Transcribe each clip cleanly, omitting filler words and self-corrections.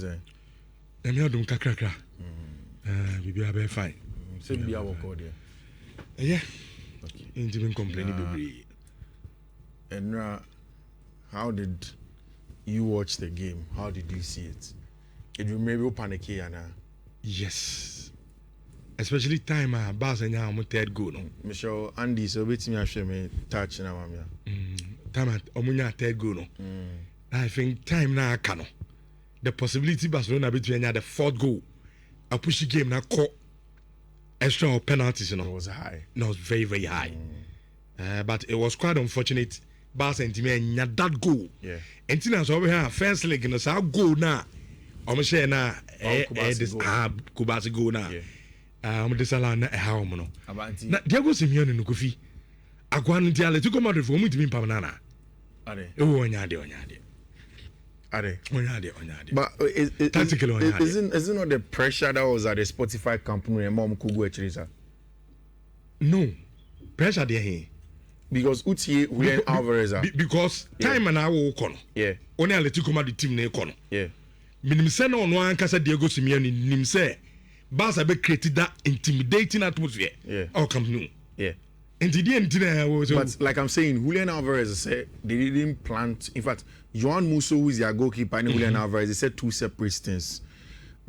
say? I'm here doing kakra. Maybe I'll be fine. So be our code there. Yeah. Okay. Ain't complaining, baby. And how did you watch the game? How did you see it? Did you maybe panic here now? Yes. Especially time Barcelona am third goal no. Michelle Andy so wait me share me touch na mamia. Time omunya third goal no. I think time na aka no. The possibility Barcelona between the fourth goal. A pushy game na call extra or penalties, you know. It was high. No, it was very, very high. But it was quite unfortunate. Barca and Team had that goal. Yeah. And Tina over here first leg in the goal now. I'm saying now this Kubasi goal now. I'm disalana how mono. Na Diego Simeone no Kofi. Agwan Diale to come out for me to be Pamanana. Ade. Oh, onyade. Ade. Onyade. But isn't not the pressure that was at the Spotify company and mom could go actually? No. Pressure there here. Because Utie Julian Alvarez because time and I will come. Yeah. Only I let you come out the team na come. Yeah. Minim say no one kasa Diego Simeone nim say Barca be created that intimidating atmosphere. Yeah. Our company. Yeah. But like I'm saying, Julian Alvarez said they didn't plant. In fact, Joan Musso, who is their goalkeeper, and Julian Alvarez, they said two separate things.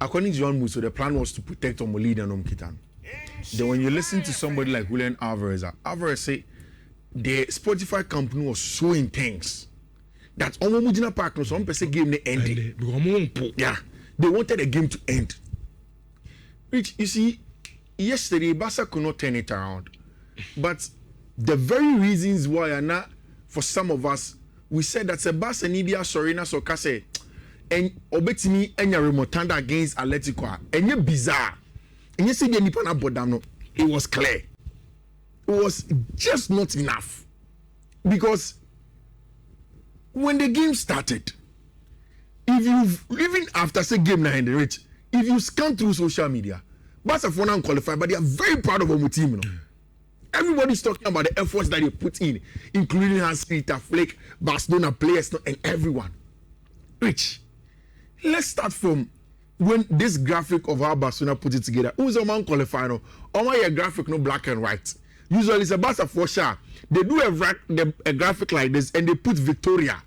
According to Joan Musso, the plan was to protect Omolida and Omkitan. Then when you listen to somebody like Julian Alvarez, Alvarez said the Spotify company was so intense that Omomujina Park no some person game the ending. Yeah, they wanted the game to end. Which you see, yesterday Barca could not turn it around. But the very reasons why are not for some of us, we said that Sebastian Nidia Sorina Sokase and Obetini and Remotanda against Atletico. And you're bizarre. And you see the Nipana Bodano, it was clear. It was just not enough. Because when the game started, if you even after say game now in the reach, if you scan through social media, Barcelona unqualified, but they are very proud of our team. You know? Everybody's talking about the efforts that they put in, including Hans-Peter Flick, Barcelona players, and everyone. Rich, let's start from when this graphic of how Barcelona put it together. Who's a man qualified? Your graphic no black and white. Usually it's a Barca for sure. They do a graphic like this and they put Victoria.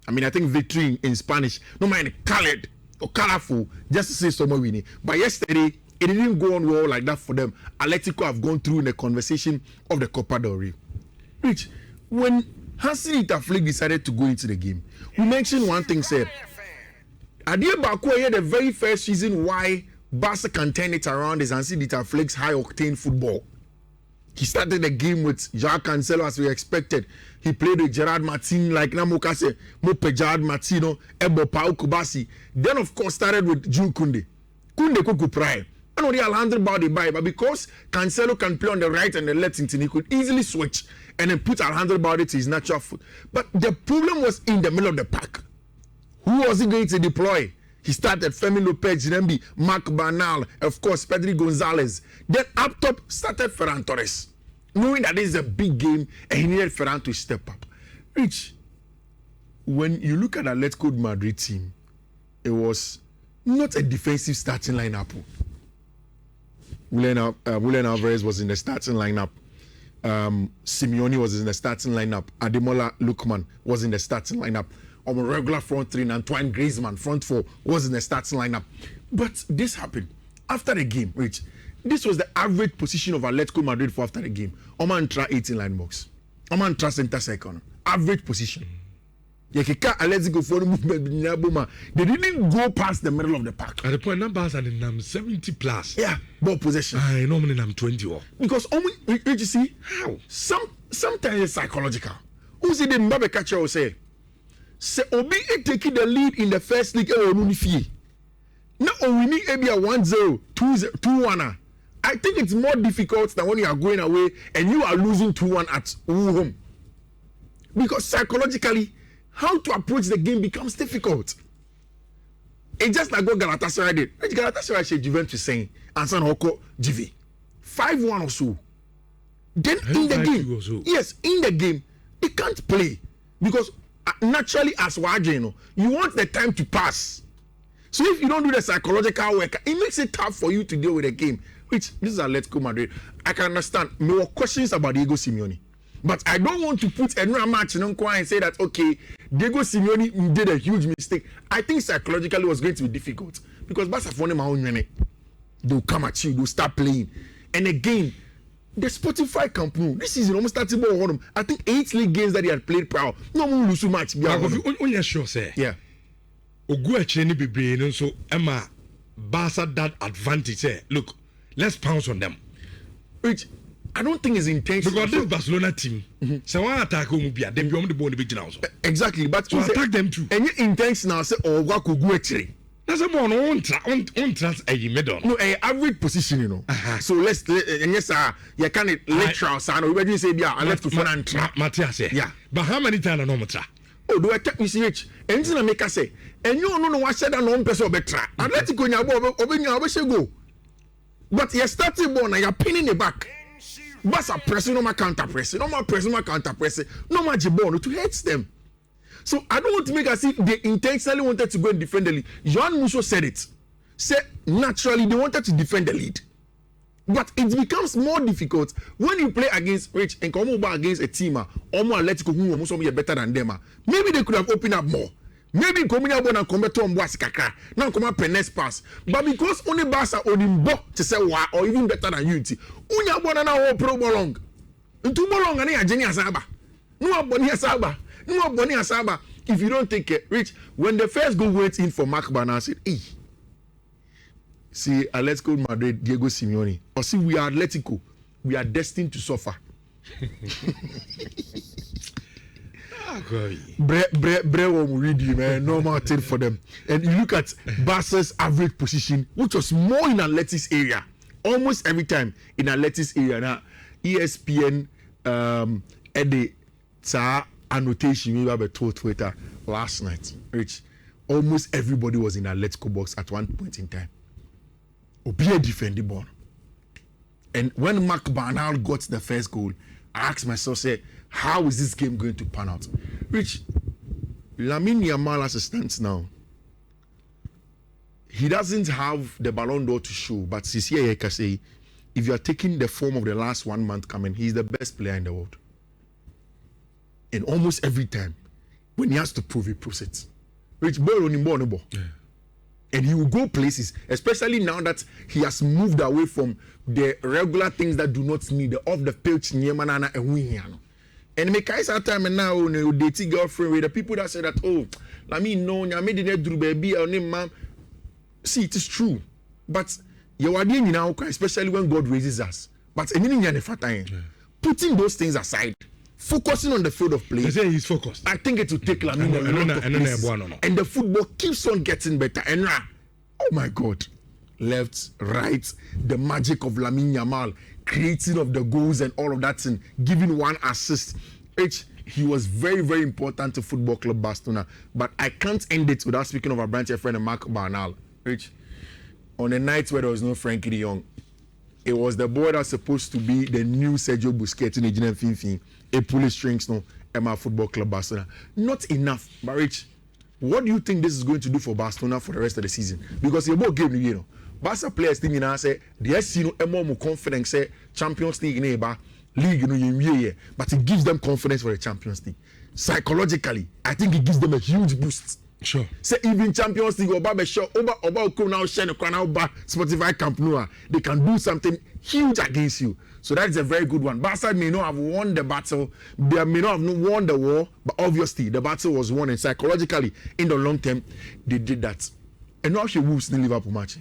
I mean, I think victory in Spanish. No mind colored or colorful, just to say someone winning. But yesterday, it didn't go on well like that for them. Atletico have gone through in the conversation of the Copa del Rey. Rich, when Hans-Peter Flick decided to go into the game, we mentioned one thing, said, Adia Baku here the very first reason why Barca can turn it around is Hans-Peter Flick's high-octane football. He started the game with Joao Cancelo as we expected. He played with Gerard Martin, like Namoka said, Mope Gerard Martino, Ebo Pau Kubasi. Then, of course, started with Jules Koundé. Koundé Kuku Prime. I know the Alejandro Balde by, but because Cancelo can play on the right and the left, he could easily switch and then put Alejandro Balde to his natural foot. But the problem was in the middle of the pack. Who was he going to deploy? He started Femi Lopez, Rembi, Marc Bernal, of course, Pedri Gonzalez. Then up top started Ferran Torres, knowing that this is a big game and he needed Ferran to step up. Rich, when you look at the Atletico Madrid team, it was not a defensive starting lineup. Julian Alvarez was in the starting lineup. Simeone was in the starting lineup. Ademola Lookman was in the starting lineup. On a regular front three, and Antoine Griezmann, front four, was in the starting lineup. But this happened after the game, Rich. This was the average position of Atletico Madrid for after the game. Oman 18 line box. Oman center second. Average position. They didn't go past the middle of the park. At the point, numbers are in 70 plus. Yeah, ball possession. I normally I'm 20. Because you see how sometimes it's psychological. Who see the Mbappe catcher will say Obi taking the lead in the first league. Now we need maybe a 1-0, 2-1. I think it's more difficult than when you are going away and you are losing 2-1 at home. Because psychologically, how to approach the game becomes difficult. It's just like what Galatasaray did. Galatasaray said Juventus saying, and San Hoko GV. 5-1 or so. Then in the game, yes, in the game, they can't play. Because naturally, as Wajeno, you want the time to pass. So if you don't do the psychological work, it makes it tough for you to deal with the game. Which this is Atletico Madrid. I can understand. More questions about Diego Simeone. But I don't want to put another match in and say that, okay, Diego Simeone did a huge mistake. I think psychologically it was going to be difficult. Because Barca for them, they'll come at you, they'll start playing. And again, the Spotify Camp Nou, this season almost started ball on them. I think 8 league games that he had played proud. No more lose so much. Yeah. Sure, say. Yeah. Ogu actually be brain so Emma Barca that advantage. Say, look, let's pounce on them. Which I don't think is intentional. Because this Barcelona team, so one attack home be them the ball the big now. Exactly, but so attack them too. And you intentional say or what could go actually. That's a ball on trust a middle. No, average position, you know. So let's and yes, you can literal sound. We say yeah, I left to phone and trap. Matthias, yeah. But how many times no matter? Oh, do I take me CH? And then I make us say, and you no what said that no person better. Atletico nyabo obenya go. But you starting ball and you're pinning the back. But a pressing, no more counter pressing, no more pressing, no more counter pressing, no more jibon to hurt them. So I don't want to make as if they intentionally wanted to go and defend the lead. Joan Musso said it. Said naturally they wanted to defend the lead. But it becomes more difficult when you play against Rich and come over against a team or more Atletico who almost be better than them. Maybe they could have opened up more. Maybe coming up and come to Mbwasikaka. Now come up next pass. But because only Barca on him to say wow or even better than Unity. Unya bona na ho pro bolong. Ntu bolong ani ajeni asaba. No aboni asaba. No aboni asaba. If you don't take it, Rich, when the first goal went in for Mark Bana, said, hey, see, let's go Madrid, Diego Simeone. Or see, we are Atletico. We are destined to suffer. Bre will read you, man. Normal thing for them. And you look at Barca's average position, which was more in Atleti's area. Almost every time in Atleti's area. Now, ESPN, Eddie, annotation we were told Twitter last night, Rich. Almost everybody was in Atletico box at one point in time. Obia defend the ball. And when Mark Bernal got the first goal, I asked myself, say, how is this game going to pan out? Rich, Lamine Yamal as it stands now, he doesn't have the Ballon d'Or to show, but Sisi can say, if you are taking the form of the last 1 month coming, he's the best player in the world. And almost every time, when he has to prove, he proves it. Rich, ball on him, ball on the ball. Yeah. And he will go places, especially now that he has moved away from the regular things that do not need the off the pitch Nhyira and Nhyira. And make I say time now dating girlfriend with the people that say that Lamine no nyame de do baby or name man. See, it is true, but you are doing now, especially when God raises us. But putting those things aside, focusing on the field of play. They say he's focused. I think it will take Lamine a lot of places. And the football keeps on getting better. And oh my God, left, right, the magic of Lamine Yamal, creating of the goals and all of that, and giving one assist. He was very, very important to Football Club Barcelona. But I can't end it without speaking of our branch friend Mark Bernal. On a night where there was no Frankie de Jong, it was the boy that's supposed to be the new Sergio Busquets in the Fifi. A pulley strings no Emma Football Club Barcelona. Not enough, but Rich, what do you think this is going to do for Barcelona for the rest of the season? Because you're both game, you know. Barca players think now say they see no more confidence say Champions League neighbor league but it gives them confidence for the Champions League. Psychologically, I think it gives them a huge boost. Sure. Say even Champions League or Baba show over now shine Spotify Camp Nou, they can do something huge against you. So that is a very good one. Barca may not have won the battle, they may not have won the war, but obviously the battle was won, and psychologically in the long term they did that. And now she moves in Liverpool match.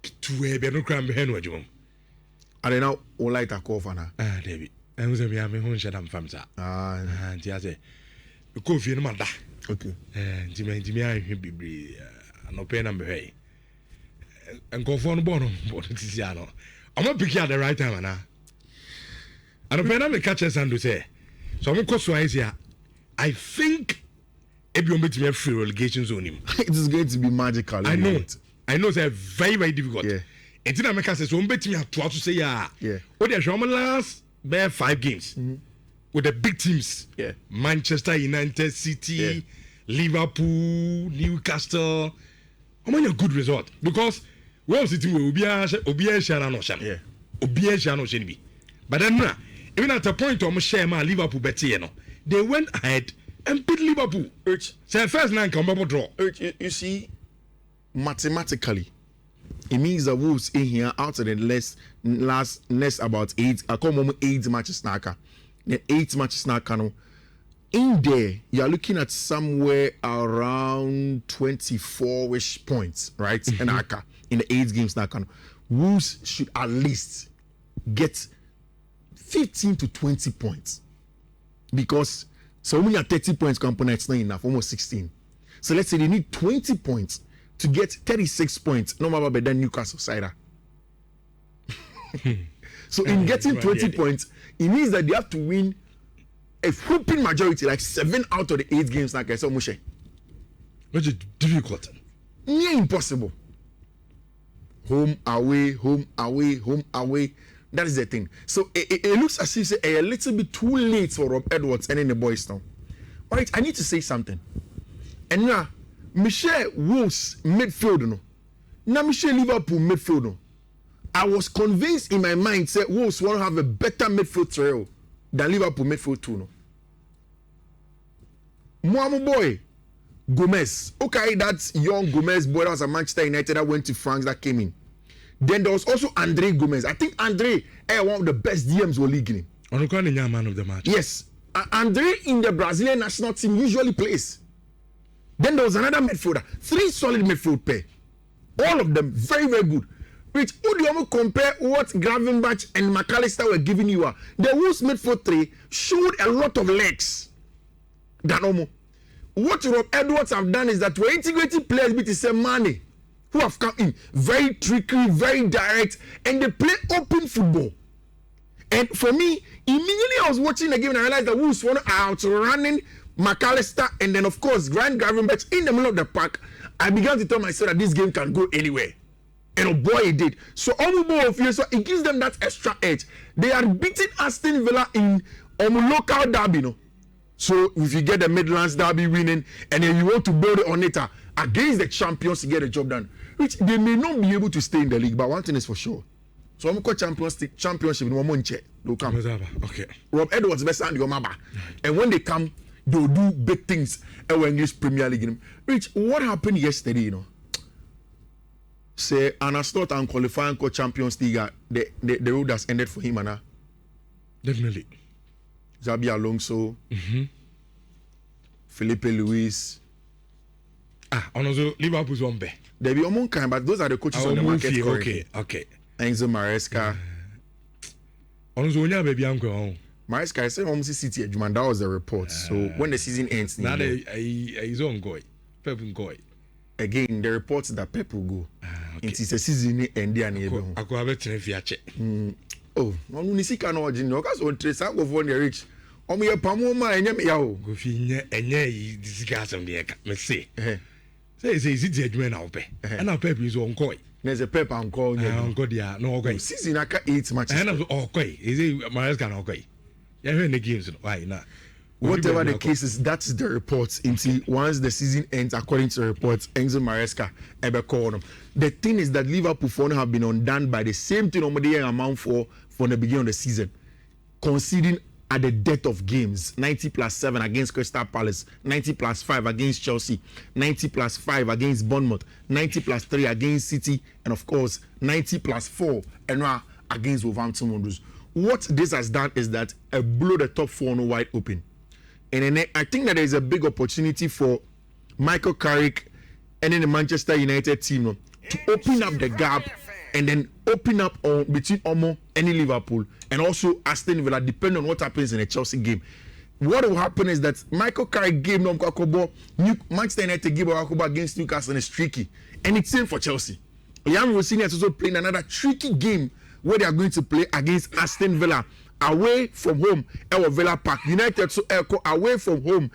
To be no crime behind what you want. And now all light a call for now. David. I was a me shut up from that. Tiaze. The coffee no matter. Okay. Jimmy, I be no pen number hey. And go for no bono, Tiziano. I'm not picking at the right time, Anna. I don't pay catches and to say. So I'm going to say, I think if you make me a free relegation zone him. It is going to be magical. I know. I know it's very, very difficult. Yeah. And then I make us so bet me to say yeah. What the last 5 games with the big teams. Yeah. Manchester United, City, Liverpool, Newcastle. a good result because well sitting will be share no share. Yeah. Obi share no share. But then even at a point of share my Liverpool betty, they went ahead and beat Liverpool. So first nine come up draw. You see, mathematically, it means the Wolves in here out of the last about 8. I come home 8 matches now. The 8 matches now. In there, you are looking at somewhere around 24-ish points, right? And in the 8 games now. Wolves should at least get 15 to 20 points because so when you have 30 points components, not enough, almost 16. So let's say they need 20 points to get 36 points, no matter than Newcastle side. So in getting 20 points, it means that they have to win a whooping majority, like 7 out of the 8 games. Like I said, Moshe, which is difficult. Near impossible. Home, away, home, away, home, away. That is the thing. So it looks as if it's a little bit too late for Rob Edwards and then the boys now. All right, I need to say something. And now, Michelle Wolves midfield, no. Now Michelle Liverpool midfield, no. I was convinced in my mind that Wolves want to have a better midfield trio than Liverpool midfield too, no. Mohamed boy, Gomez. Okay, that's young Gomez boy that was a Manchester United that went to France that came in. Then there was also Andre Gomez. I think Andre one of the best DMs we're leaguing. Onukwani man of the match. Yes. Andre in the Brazilian national team usually plays. Then there was another midfielder. 3 solid midfield pair. All of them very, very good. Which would you compare what Gravenberch and McAllister were giving you? The Wolves midfield 3 showed a lot of legs. What Rob Edwards have done is that we're integrating players with the same money who have come in very tricky, very direct, and they play open football. And for me, immediately I was watching the game and I realized that Wolves were outrunning McAllister and then of course Grant Gravenberch in the middle of the park. I began to tell myself that this game can go anywhere. And oh boy, it did. So so it gives them that extra edge. They are beating Aston Villa in local derby, no. So if you get the Midlands derby winning and then you want to build it on it against the champions to get the job done, which they may not be able to stay in the league, but one thing is for sure. So I'm called championship in one check. They'll come. Okay. Rob Edwards best and your mama. And when they come, they'll do big things in English Premier League. Which what happened yesterday, you know? Say Anastot and qualifying for Champions League, the road has ended for him, Anna. Definitely. Xabi Alonso, Felipe Luis. Also Liverpool's one bet. There be among kind, but those are the coaches on the market. Okay. Enzo Maresca. Also, baby, uncle. Maresca, I said home City. That was the report. So when the season ends, now he's on go. Pep go. Again, the reports that Pep will go. It is a season end there near home. I go have a train. Oh, no, Nisika no Jino. Because on Trace, I go for the rich. Me a Pamoma and Yao. Go finya and ye discuss on the me say. Say, is it judgment out there? And our Pep is on coy. There's a Pep and call. God, yeah, no, okay. Season I can 8 matches. And okay, is it Maresca okay? Yeah, when the games, why not? Whatever the case is, that's the reports. Once the season ends, according to the reports, Enzo Maresca ever called them. The thing is that Liverpool phone have been undone by the same thing on the amount for the beginning of the season, conceding at the death of games. 90+7 against Crystal Palace, 90+5 against Chelsea, 90+5 against Bournemouth, 90+3 against City, and of course 90+4 and against Wolverhampton Wanderers. What this has done is that blew the top 4 wide open. And then I think that there is a big opportunity for Michael Carrick and then the Manchester United team to open up the gap and then open up between Omo and Liverpool and also Aston Villa, depending on what happens in the Chelsea game. What will happen is that Michael Carrick game Manchester United game against Newcastle is tricky, and it's same for Chelsea. Liam Rossini is also playing another tricky game where they are going to play against Aston Villa away from home at Villa Park. United so away from home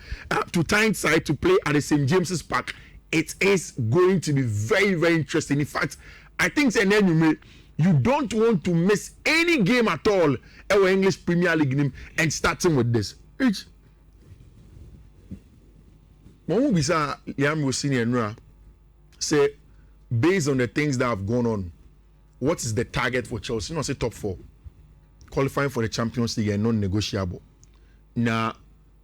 to Tyneside to play at the St James's Park. It is going to be very, very interesting. In fact, I think you don't want to miss any game at all at our English Premier League game, and starting with this. Liam Rossini and say based on the things that have gone on, what is the target for Chelsea? Not say top 4. Qualifying for the Champions League and non-negotiable. Now,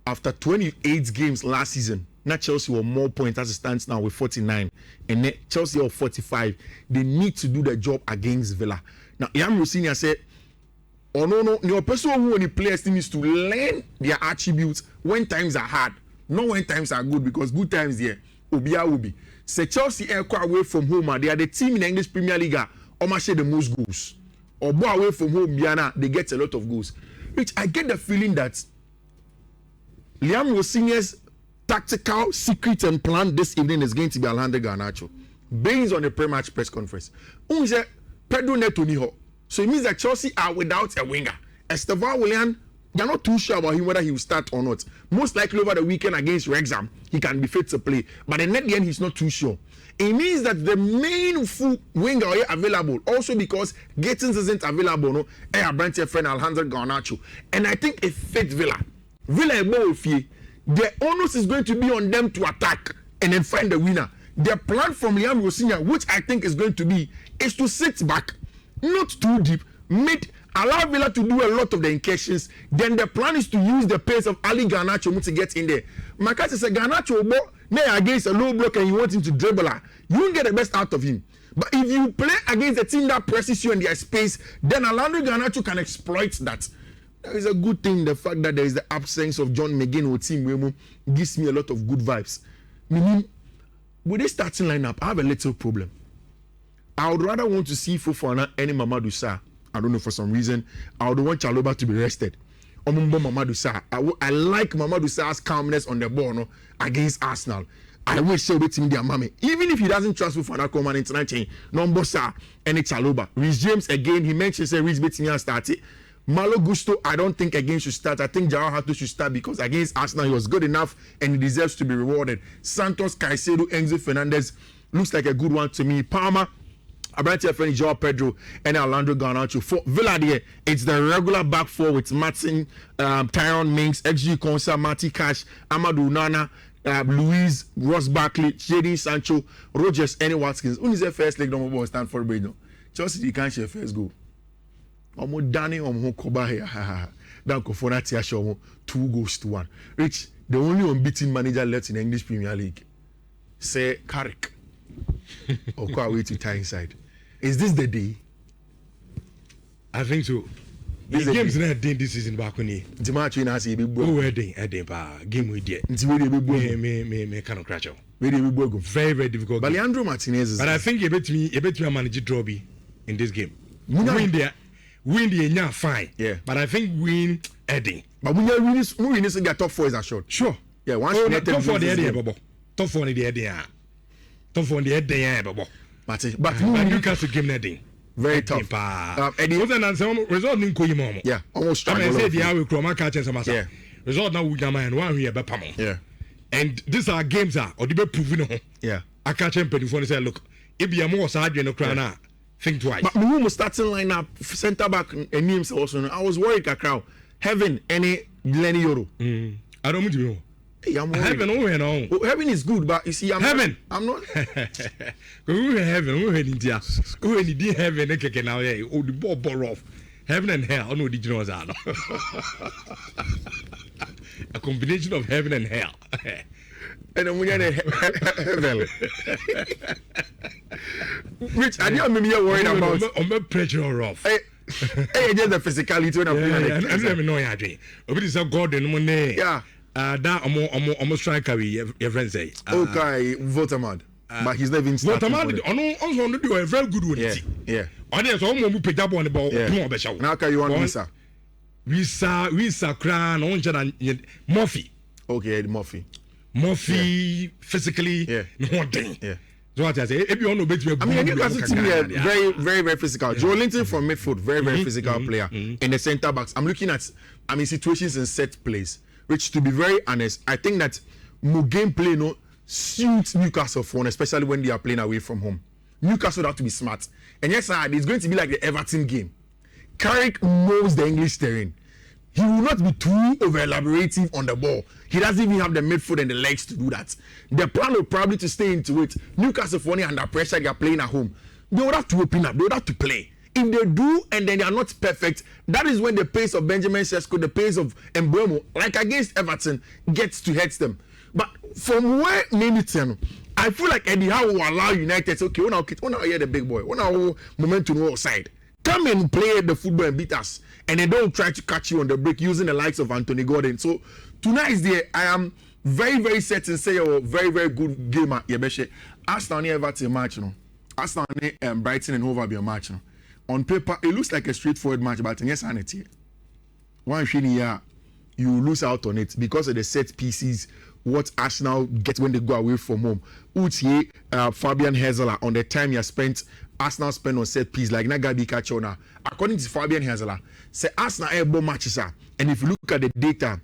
after 28 games last season, now Chelsea were more points as it stands now with 49, and Chelsea are 45. They need to do the job against Villa. Now, Yam Rosinia said, "Oh no, your person who only players needs to learn their attributes when times are hard, not when times are good, because good times there, Obia will be." Say Chelsea are away from home, they are the team in the English Premier League almost share the most goals. Or go away from home, Biana, they get a lot of goals. Which I get the feeling that Liam Rosinia's tactical secret and plan this evening is going to be Alejandro Garnacho, based on the pre-match press conference. Pedro Neto Niho. So it means that Chelsea are without a winger. Estevan Willian, they're not too sure about him whether he will start or not. Most likely over the weekend against Wrexham, he can be fit to play. But then at the end, he's not too sure. It means that the main full winger are available. Also because Gittins isn't available. No, I branch your friend Alejandro Garnacho. And I think it fits Villa. Villa the onus is going to be on them to attack and then find the winner. Their plan from Liam Rosinia, which I think is going to be, is to sit back, not too deep, allow Villa to do a lot of the incursions. Then the plan is to use the pace of Ali Garnacho to get in there. Makati said Garnacho against a low block and you want him to dribble. You won't get the best out of him. But if you play against a team that presses you in their space, then Alejandro Garnacho can exploit that. That is a good thing. The fact that there is the absence of John McGinn or Team Wemo gives me a lot of good vibes. Meaning, with this starting lineup, I have a little problem. I would rather want to see Fofana and Mamadou Sarr. I don't know, for some reason. I would want Chalobah to be rested. Mamadou Sarr. I like Mamadou Sarr's calmness on the ball against Arsenal. I wish so with him their mommy. Even if he doesn't trust Fofana come on internet chain, number Sarr and Chalobah. Rhys James again, he mentioned say Rhys Betinga started. Malo Gusto, I don't think again should start. I think Joao Hato should start because against Arsenal he was good enough and he deserves to be rewarded. Santos, Caicedo, Enzo Fernandez looks like a good one to me. Palmer, Abrante friend Joao Pedro and Alejandro Garnacho. For Villa there, it's the regular back four with Martin, Tyrone Mings, XG Konsa, Marty Cash, Amadou Nana, Luis, Ross Barkley, Jadon Sancho, Rogers, and Watkins. Who is the first leg number one stand for Bridge? Chelsea, you can't share first goal. Omo Dani omo Koba here. Dan Kofona Tiasho 2-1. Rich, the only unbeaten manager left in the English Premier League. Say Carrick. Or go away to Tyneside. Is this the day? I think so. The game's not done this season back when he. The match in us, oh, wedding, game we did. Me kind of crash out. Very, very difficult. But Leandro Martinez is. But I think you bet me manage Drobby in this game. Win the fine. Yeah. But I think win Edding. But when you win this, get top 4 is assured. Sure. Yeah. Once top 4 the Edding, top 4 the Edding. Top 4 the Edding, but Newcastle game Edding. Very tough. Edding. Result in Koyimo. Yeah. Almost. I said the hour Chroma catches some. Yeah. Result now we come and one here Bepamo. Yeah. And these are games or the be proven. Yeah. I catch him and say look, if you are more side no crana. Think twice. But we were starting lineup centre back and names also. I was worried crowd. Heaven any Lenny Yoro. I don't know. Hey, I'm worried. Heaven is good, but you see, heaven. I'm not. We heaven. We in India. We in heaven. Now, oh, the ball off. Heaven and hell. I know the generals are. A combination of heaven and hell. And then we had a heaven. Which I didn't mean you're worried about. I'm pressure off. Hey, just the physicality when I'm playing. And let me know, Adrian. Over this God and Monday. Yeah. That almost striker, your friend say. Okay, Votamad. But he's not even starting. Votamad, I want to do a very good one. Yeah. On this, I'm going to pick up on the ball. Now, can you want Visa? Visa, crown, on Murphy. Okay, Murphy. Murphy physically, no thing. Yeah. So what I say, if you want to bet, I mean, Newcastle team very, very, very physical. Joe Linton from midfield, very, very physical player. In the centre backs, I'm looking at, situations in set plays. Which, to be very honest, I think that more gameplay suits Newcastle for one, especially when they are playing away from home. Newcastle have to be smart, and yes, it's going to be like the Everton game. Carrick knows the English terrain. he will not be too over elaborative on the ball. He doesn't even have the midfoot and the legs to do that. The plan will probably to stay into it. Newcastle for under pressure, they are playing at home. They would have to open up. They would have to play. If they do and then they are not perfect, that is when the pace of Benjamin Sesko, the pace of Mbeumo, like against Everton, gets to hurt them. But from where Nenitiano, I feel like Eddie Howe will allow United to say, okay, when I hear the big boy, when I momentum outside, come and play the football and beat us. And they don't try to catch you on the break using the likes of Anthony Gordon. So tonight is the I am very, very certain say a very, very good game at Yebeshe. Arsenal near Everton match, Arsenal near Brighton and Hove Albion match. On paper, it looks like a straightforward match, but yes, sanity. One thing here, you lose out on it because of the set pieces. What Arsenal get when they go away from home. Utie, Fabian Hezeler, on the time you spent, Arsenal spend on set piece like Nagabi Kachona. According to Fabian Hezeler, say Arsenal airball matches are, and if you look at the data,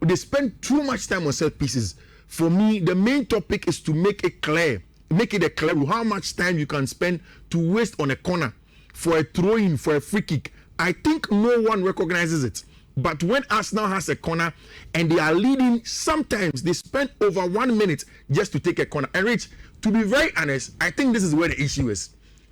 they spend too much time on set pieces. For me, the main topic is to make it clear how much time you can spend to waste on a corner for a throw-in, for a free kick. I think no one recognizes it. But when Arsenal has a corner and they are leading, sometimes they spend over 1 minute just to take a corner. And Rich, to be very honest, I think this is where the issue is.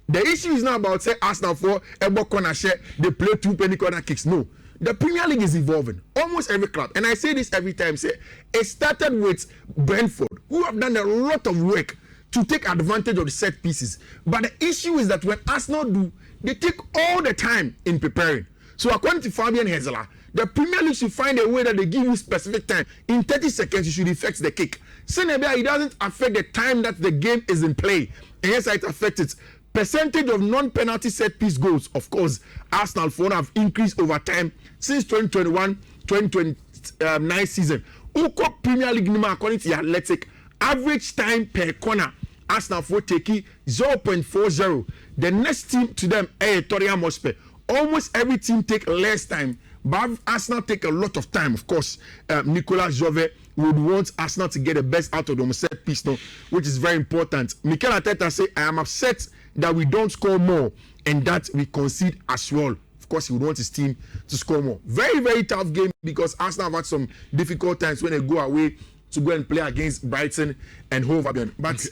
The issue is not about, say, Arsenal for a corner share, they play 2 penny corner kicks. No. The Premier League is evolving. Almost every club. And I say this every time, say, it started with Brentford, who have done a lot of work to take advantage of the set pieces. But the issue is that when Arsenal do, they take all the time in preparing. So according to Fabian Hezeler, the Premier League should find a way that they give you specific time. In 30 seconds, you should effect the kick. Senebia, it doesn't affect the time that the game is in play. And yes, it affects it. Percentage of non-penalty set piece goals, of course, Arsenal for have increased over time since 2021-2029 season. Uko Premier League number according to the Athletic, average time per corner, Arsenal for taking 0.40. The next team to them, Tottenham Hotspur. Almost every team take less time, but Arsenal take a lot of time. Of course, Nicolas Jove would want Arsenal to get the best out of the set piece, which is very important. Mikel Arteta say, I am upset that we don't score more and that we concede as well. Of course, he would want his team to score more. Very, very tough game because Arsenal have had some difficult times when they go away to go and play against Brighton and Hove Albion. But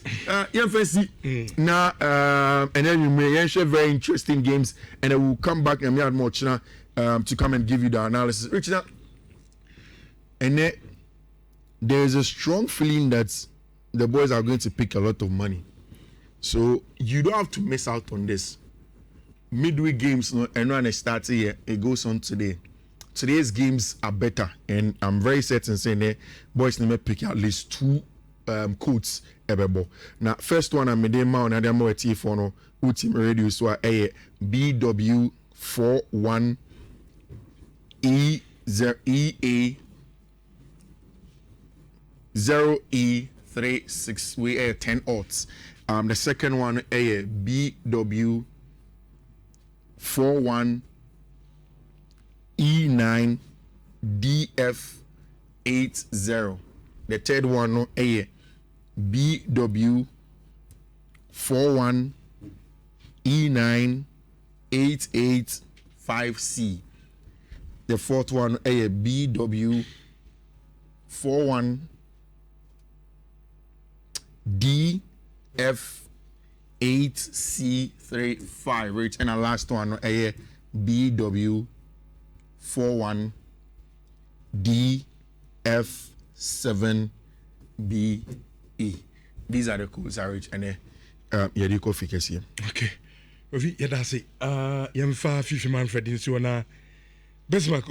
now, and then you may share very interesting games, and I will come back and more to come and give you the analysis. Richard, and then there is a strong feeling that the boys are going to pick a lot of money. So you don't have to miss out on this. Midweek games, and when it starts here, it goes on today. Today's games are better, and I'm very certain saying that boys may pick at least 2 codes everbo. Now, first one I'm doing now, and I'm more T4 no team radio so a BW41 EA 0E36 we 10 odds. The second one a BW41 E9 DF80. The third one a BW41 E9 885C. The fourth one a BW41 DF8C35. Rich, and the last one a BW41 DF7BE. These are the codes, Rich, and Yadiko figures here. Okay. Yadasi, Yamfa Fifi Manfred in Suana Besmark.